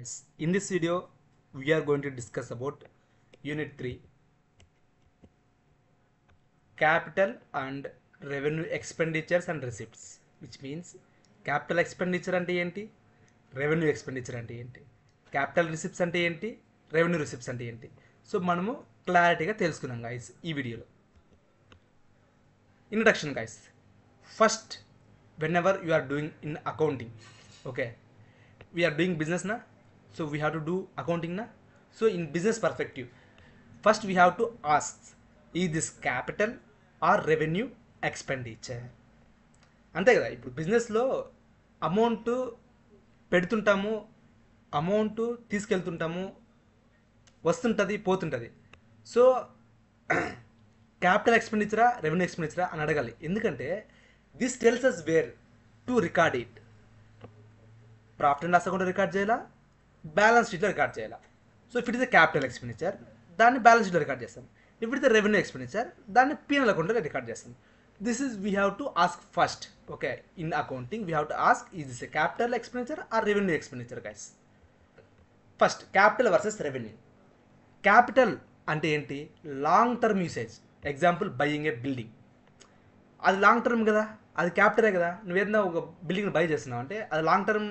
Yes. In this video, we are going to discuss about Unit 3 Capital and Revenue Expenditures and Receipts, which means capital expenditure అంటే ఏంటి, revenue expenditure అంటే ఏంటి, capital receipts అంటే ఏంటి, revenue receipts అంటే ఏంటి. So మనము క్లారిటీగా తెలుసుకున్నాం గాయస్ ఈ వీడియోలో. Introduction guys. First, whenever you are doing in accounting, okay, we are doing business na, so we have to do accounting na. So in business perspective, first we have to ask, is this capital or revenue expenditure? అంతే కదా. ఇప్పుడు బిజినెస్లో amount పెడుతుంటాము, amount తీసుకెళ్తుంటాము, వస్తుంటుంది పోతుంటుంది. So capital ఎక్స్పెండిచరా revenue ఎక్స్పెండిచరా అని అడగాలి. ఎందుకంటే this tells us where to record it. Profit and loss అకౌంట్లో రికార్డ్ చేయాలా, బ్యాలెన్స్ షీట్లో రికార్డ్ చేయాలా. So if it is a capital expenditure దాన్ని బ్యాలెన్స్ షీట్లో రికార్డ్ చేస్తాం. If it is a revenue expenditure దాన్ని P&L అకౌంట్లో రికార్డ్ చేస్తాం. This is we have to ask first. Okay, in accounting we have to ask, is this a capital expenditure or revenue expenditure guys. First capital versus revenue. Capital అంటే ఏంటి? Long term usage. Example buying a building, అది long term కదా, అది క్యాపిటలే కదా. నువ్వు ఏదైనా ఒక బిల్డింగ్ని by చేస్తున్నావు అంటే అది లాంగ్ టర్మ్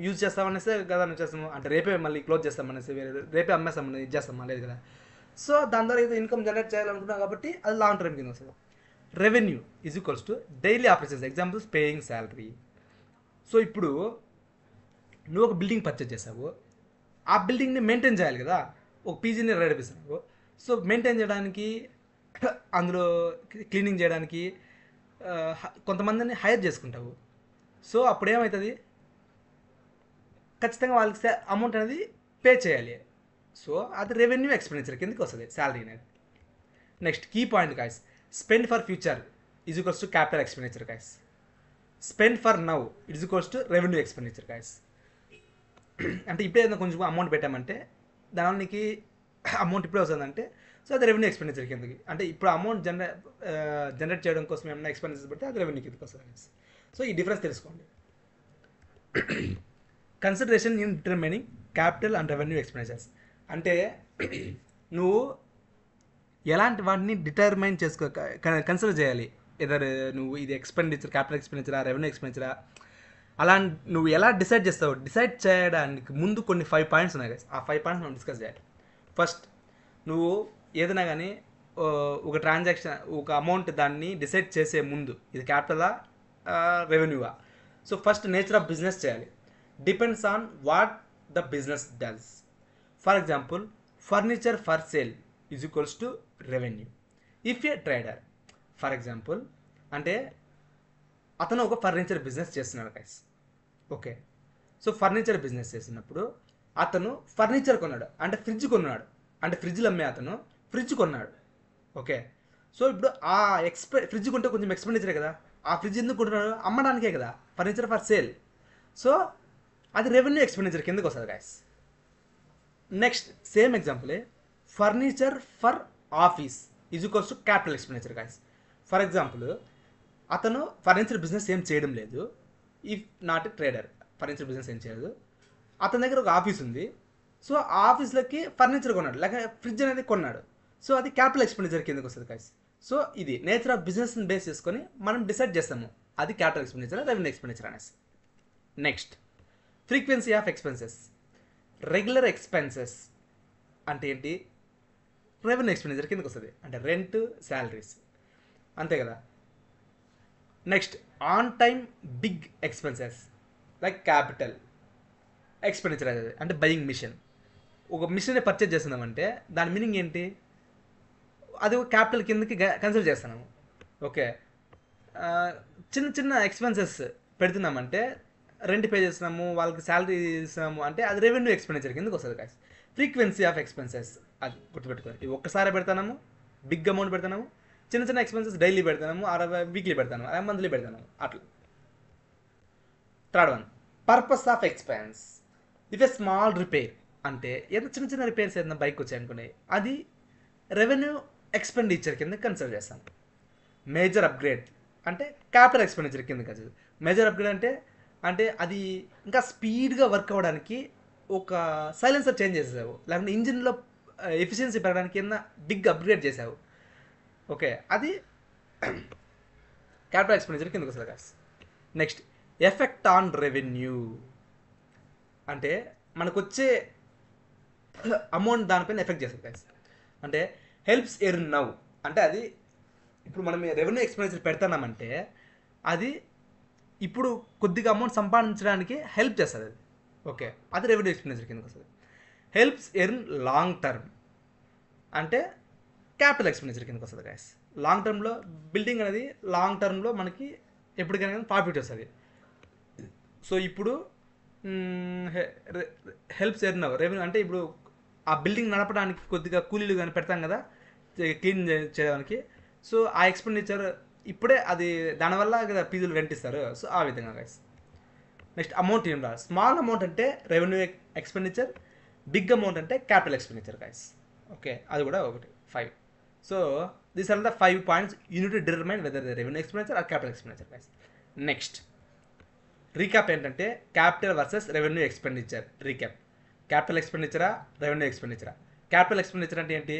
యూజ్ చేస్తామనేసే కదా నువ్వు చేస్తాము. అంటే రేపే మళ్ళీ క్లోజ్ చేస్తామనేసి, వేరే రేపే అమ్మేస్తామని ఇది చేస్తామా, లేదు కదా. సో దాని ద్వారా ఏదో ఇన్కమ్ జనరేట్ చేయాలనుకున్నావు కాబట్టి అది లాంగ్ టర్మ్ కింద వస్తుంది. Revenue is equals to daily operations. Examples paying salary. So ఇప్పుడు నువ్వు ఒక బిల్డింగ్ పర్చేజ్ చేసావు, ఆ బిల్డింగ్ని మెయింటైన్ చేయాలి కదా. ఒక పీజీని రెడీపిస్తున్నావు. సో మెయింటైన్ చేయడానికి, అందులో క్లీనింగ్ చేయడానికి కొంతమందిని హైర్ చేసుకుంటావు. సో అప్పుడు ఏమవుతుంది, ఖచ్చితంగా వాళ్ళకి అమౌంట్ అనేది పే చేయాలి. సో అది రెవెన్యూ ఎక్స్పెండిచర్ కిందకి వస్తుంది, శాలరీ అనేది. Next key point guys, spend for future is equals to capital expenditure guys. Spend for now is equals to revenue expenditure guys. అంటే ఇప్పుడే ఏదైనా కొంచెం అమౌంట్ పెట్టామంటే దానివల్ల నీకు అమౌంట్ ఇప్పుడే వస్తుందంటే, సో అది రెవెన్యూ ఎక్స్పెండిచర్ కిందకి. అంటే ఇప్పుడు అమౌంట్ జనరేట్ చేయడం కోసం ఏమైనా ఎక్స్పెండిచర్ పెడితే అది రెవెన్యూ కిందకి వస్తుంది. సో ఈ డిఫరెన్స్ తెలుసుకోండి. Consideration in determining capital and revenue expenditures అంటే నువ్వు ఎలాంటి వాటిని డిటర్మైన్ కన్సిడర్ చేయాలి. ఎదర్ నువ్వు ఇది ఎక్స్పెండిచర్, క్యాపిటల్ ఎక్స్పెండిచరా రెవెన్యూ ఎక్స్పెండిచరా, అలా నువ్వు ఎలా డిసైడ్ చేస్తావు. డిసైడ్ చేయడానికి ముందు కొన్ని 5 పాయింట్స్ ఉన్నాయి కదా. ఆ 5 పాయింట్స్ మనం డిస్కస్ చేయాలి. ఫస్ట్, నువ్వు ఏదైనా కానీ ఒక ట్రాన్సాక్షన్, ఒక అమౌంట్ దాన్ని డిసైడ్ చేసే ముందు ఇది క్యాపిటలా రెవెన్యూవా. So first nature of business చేయాలి. Depends on what the business does. For example, furniture for sale is equals to revenue. If a trader, for example, అంటే అతను ఒక ఫర్నిచర్ బిజినెస్ చేస్తున్నాడు guys. Okay, so furniture business చేసినప్పుడు అతను furniture కొన్నాడు, అంటే fridge కొన్నాడు, అంటే ఫ్రిడ్జ్లు అమ్మే అతను ఫ్రిడ్జ్ కొన్నాడు. ఓకే, సో ఇప్పుడు ఆ ఫ్రిడ్జ్ కొంటే కొంచెం ఎక్స్పెండిచరే కదా. ఆ ఫ్రిడ్జ్ ఎందుకు కొంటున్నాడు? అమ్మడానికే కదా. Furniture for sale. సో అది రెవెన్యూ ఎక్స్పెండిచర్ కిందకి వస్తుంది గైస్. నెక్స్ట్ సేమ్ ఎగ్జాంపులే, furniture for office is equals to capital expenditure guys. For example, అతను ఫర్నిచర్ బిజినెస్ ఏం చేయడం లేదు. If not a trader, furniture business ఏం చేయలేదు. అతని దగ్గర ఒక ఆఫీస్ ఉంది. సో ఆ ఆఫీస్లోకి ఫర్నిచర్ కొన్నాడు, లేక ఫ్రిడ్జ్ అనేది కొన్నాడు. సో అది క్యాపిటల్ ఎక్స్పెండిచర్ కిందకి వస్తుంది గైస్. సో ఇది నేచర్ ఆఫ్ బిజినెస్ని బేస్ చేసుకొని మనం డిసైడ్ చేస్తాము అది క్యాపిటల్ ఎక్స్పెండిచర్ రెవెన్యూ ఎక్స్పెండిచర్ అనేసి. Next, frequency of expenses. Regular expenses అంటే ఏంటి? రెవెన్యూ ఎక్స్పెండిచర్ కిందకి వస్తుంది. అంటే రెంట్, శాలరీస్, అంతే కదా. Next, on time big expenses like capital expenditure అనేది. అంటే బయింగ్ మిషన్, ఒక మిషన్ పర్చేజ్ చేస్తున్నామంటే దాని మీనింగ్ ఏంటి? అది ఒక క్యాపిటల్ కిందకి కన్సిడర్ చేస్తున్నాము. ఓకే, చిన్న చిన్న ఎక్స్పెన్సెస్ పెడుతున్నామంటే రెంట్ పే చేస్తున్నాము, వాళ్ళకి శాలరీ ఇస్తున్నాము అంటే అది రెవెన్యూ ఎక్స్పెండిచర్ కిందకి వస్తుంది కాదు. ఫ్రీక్వెన్సీ ఆఫ్ ఎక్స్పెన్సెస్ అది గుర్తుపెట్టుకోవాలి. ఒక్కసారి పెడతాము, బిగ్ అమౌంట్ పెడతాము, చిన్న చిన్న ఎక్స్పెన్సెస్ డైలీ పెడతాము, వీక్లీ పెడతాము, మంత్లీ పెడతాము, అట్లా. Third one, purpose of expense. If a small repair, అంటే ఏదో చిన్న చిన్న రిపేర్స్ ఏదైనా బైక్ వచ్చాయి అనుకోండి, అది రెవెన్యూ ఎక్స్పెండిచర్ కింద కన్సిడర్ చేస్తాం. మేజర్ అప్గ్రేడ్ అంటే క్యాపిటల్ ఎక్స్పెండిచర్ కింద కన్సిడర్. మేజర్ అప్గ్రేడ్ అంటే అది ఇంకా స్పీడ్గా వర్క్ అవ్వడానికి ఒక సైలెన్సర్ చేంజ్ చేసేసావు, లేకుంటే ఇంజిన్లో ఎఫిషియన్సీ పెరగడానికి కింద బిగ్ అప్గ్రేడ్ చేసావు. ఓకే, అది క్యాపిటల్ ఎక్స్పెండిచర్ కిందకు వస్తుంది guys. Next effect on revenue అంటే మనకు వచ్చే అమౌంట్ దానిపైన ఎఫెక్ట్ చేస్తుంది గాయస్. అంటే హెల్ప్స్ ఎర్న్ నౌ అంటే అది ఇప్పుడు మనం రెవెన్యూ ఎక్స్పెండిచర్ పెడుతున్నామంటే అది ఇప్పుడు కొద్దిగా అమౌంట్ సంపాదించడానికి హెల్ప్ చేస్తుంది అది. ఓకే, అది రెవెన్యూ ఎక్స్పెండిచర్ కిందకి వస్తుంది. హెల్ప్స్ ఎర్న్ లాంగ్ టర్మ్ అంటే క్యాపిటల్ ఎక్స్పెండిచర్ కిందకి వస్తుంది గాయస్. లాంగ్ టర్మ్లో బిల్డింగ్ అనేది లాంగ్ టర్మ్లో మనకి ఎప్పటికైనా ప్రాఫిట్ వస్తుంది. సో ఇప్పుడు హెల్ప్స్ ఎర్న్ రెవెన్యూ అంటే ఇప్పుడు ఆ బిల్డింగ్ నడపడానికి కొద్దిగా కూలీలు కానీ పెడతాం కదా క్లీన్ చేయడానికి. సో ఆ ఎక్స్పెండిచర్ ఇప్పుడే అది దానివల్ల కదా పీజులు రెంట్ ఇస్తారు. సో ఆ విధంగా గైస్. నెక్స్ట్ అమౌంట్ ఏం రా, స్మాల్ అమౌంట్ అంటే రెవెన్యూ ఎక్స్పెండిచర్, బిగ్ అమౌంట్ అంటే క్యాపిటల్ ఎక్స్పెండిచర్ గైస్. ఓకే, అది కూడా ఒకటి 5. So these are the 5 points you need to determine whether the revenue expenditure or capital expenditure guys. Next recap ఏంటంటే capital versus revenue expenditure. Recap, capital ఎక్స్పెండిచరా revenue ఎక్స్పెండిచరా. Capital expenditure అంటే ఏంటి,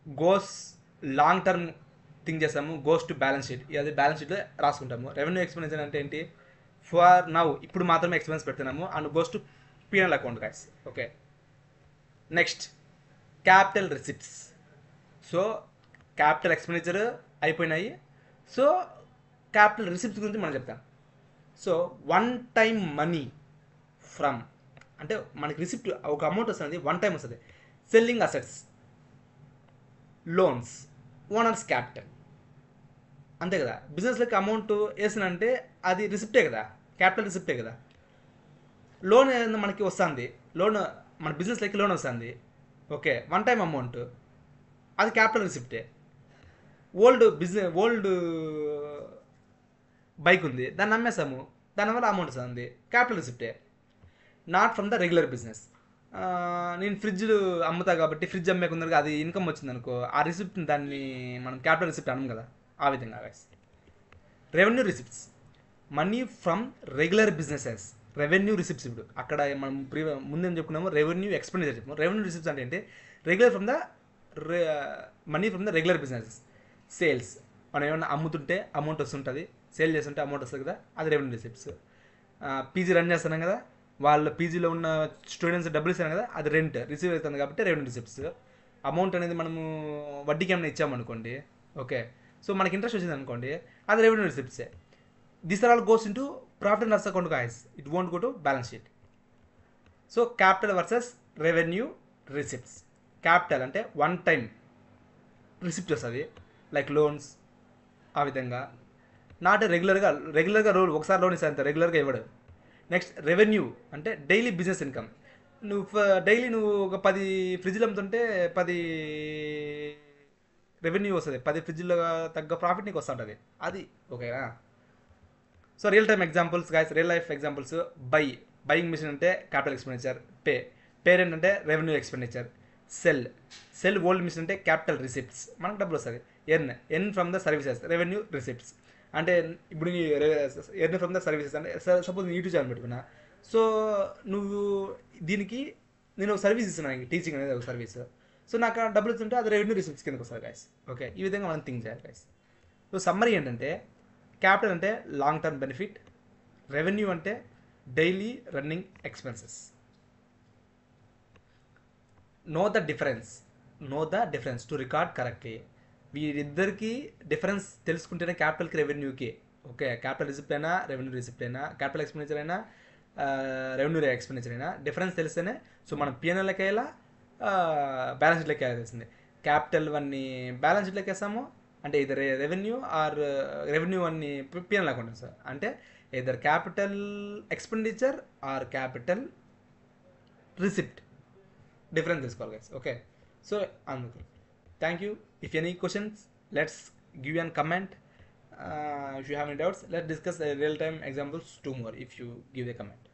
goes long term think చేస్తాము, goes to balance sheet, అది balance షీట్లో రాసుకుంటాము. Revenue expenditure అంటే ఏంటి, ఫర్ నౌ ఇప్పుడు మాత్రమే ఎక్స్పెన్స్ పెడుతున్నాము and goes to PNL account guys. Okay, next capital receipts. So capital expenditure అయిపోయినాయి. సో క్యాపిటల్ రిసిప్ట్స్ గురించి మనం చెప్తాం. So one time money from అంటే మనకి రిసిప్ట్ ఒక అమౌంట్ వస్తుంది, వన్ టైం వస్తుంది. Selling assets, loans, owners capital, అంతే కదా. బిజినెస్లోకి అమౌంట్ వేసినంటే అది రిసిప్టే కదా, క్యాపిటల్ రిసిప్టే కదా. లోన్ ఏదైనా మనకి వస్తుంది, లోన్ మన బిజినెస్లోకి లోన్ వస్తుంది. ఓకే, వన్ టైం అమౌంట్, అది క్యాపిటల్ రిసిప్టే. ఓల్డ్ బైక్ ఉంది, దాన్ని అమ్మేసాము, దానివల్ల అమౌంట్ వస్తుంది, క్యాపిటల్ రిసిప్టే. Not from the regular business. నేను ఫ్రిడ్జ్ అమ్ముతా కాబట్టి ఫ్రిడ్జ్ అమ్మేకుందరు అది ఇన్కమ్ వచ్చింది అనుకో, ఆ రిసిప్ట్ దాన్ని మనం క్యాపిటల్ రిసిప్ట్ అనం కదా. ఆ విధంగా guys. Revenue receipts, money from regular businesses. Revenue receipts ఇప్పుడు అక్కడ మనం ముందేం చెప్పుకున్నాము, రెవెన్యూ ఎక్స్పెండిచర్ చెప్పుకున్నాము. రెవెన్యూ రిసిప్ట్స్ అంటే ఏంటి, regular from the money from the regular businesses. Sales, మనం ఏమైనా అమ్ముతుంటే అమౌంట్ వస్తుంటుంది, సేల్ చేస్తుంటే అమౌంట్ వస్తుంది కదా, అది రెవెన్యూ రిసిప్ట్స్. పీజీ రన్ చేస్తున్నాం కదా, వాళ్ళ పీజీలో ఉన్న స్టూడెంట్స్ డబ్బులు ఇస్తాను కదా, అది రెంట్ రిసీవ్ అవుతుంది కాబట్టి రెవెన్యూ రిసిప్ట్స్. అమౌంట్ అనేది మనము వడ్డీకి ఏమైనా ఇచ్చామనుకోండి, ఓకే, సో మనకి ఇంట్రెస్ట్ వచ్చింది అనుకోండి, అది రెవెన్యూ రిసిప్ట్సే. This are all goes into profit and loss account guys, it won't go to balance sheet. So capital versus revenue receipts. Capital అంటే వన్ టైం రిసిప్ట్ వస్తుంది, లైక్ లోన్స్, ఆ విధంగా. Not రెగ్యులర్గా role ఒకసారి loan ఇస్తాను, రెగ్యులర్గా ఇవ్వడు. Next revenue అంటే డైలీ బిజినెస్ ఇన్కమ్. డైలీ నువ్వు ఒక 10 ఫ్రిడ్జ్లు అమ్ముతుంటే 10 రెవెన్యూ వస్తుంది, 10 ఫ్రిడ్జ్లో తగ్గ ప్రాఫిట్ నీకు వస్తూ ఉంటుంది, అది ఓకేనా. So real time examples guys, real life examples. Buying machine అంటే క్యాపిటల్ ఎక్స్పెండిచర్. పేరెంట్ అంటే revenue expenditure. Sell old machine అంటే క్యాపిటల్ రిసిప్ట్స్, మనకు డబ్బులు వస్తుంది. Earn from the services, revenue receipts. అంటే ఇప్పుడు ఎర్న్ ఫ్రమ్ ద సర్వీసెస్ అంటే సపోజ్ యూట్యూబ్ ఛానల్ పెట్టుకున్నా, సో నువ్వు దీనికి నేను ఒక సర్వీస్ ఇస్తున్నాను, టీచింగ్ అనేది ఒక సర్వీస్. సో నాకు డబ్బులు ఇస్తుంటే అది రెవెన్యూ రిసిప్ట్స్ కిందకి వస్తుంది గైస్. ఓకే, ఈ విధంగా మనం థింక్ చేయాలి గైస్. సో సమ్మరీ ఏంటంటే, క్యాపిటల్ అంటే లాంగ్ టర్మ్ బెనిఫిట్, రెవెన్యూ అంటే daily running expenses. Know the difference to record correctly. వీరిద్దరికి డిఫరెన్స్ తెలుసుకుంటేనే క్యాపిటల్కి రెవెన్యూకి. ఓకే, క్యాపిటల్ రిసిప్ట్ అయినా రెవెన్యూ రిసిప్ట్ అయినా, క్యాపిటల్ ఎక్స్పెండిచర్ అయినా రెవెన్యూ ఎక్స్పెండిచర్ అయినా డిఫరెన్స్ తెలిస్తేనే సో మనం పిఎన్ఎల్కి వెళ్ళా బ్యాలెన్స్ షీట్లోకి వెళ్ళాల్సింది. క్యాపిటల్ వన్ని బ్యాలెన్స్ షీట్లోకి వేస్తాము అంటే ఇద్దరు రెవెన్యూ ఆర్ రెవెన్యూ అన్ని పిఎన్ఎల్ అకౌంట్ సార్, అంటే ఇద్దరు capital expenditure or capital receipt difference తీసుకోవాలి గైస్. ఓకే, సో అందుకు thank you. If any questions, let's give you a comment. If you have any doubts, let's discuss real-time examples 2 more if you give a comment.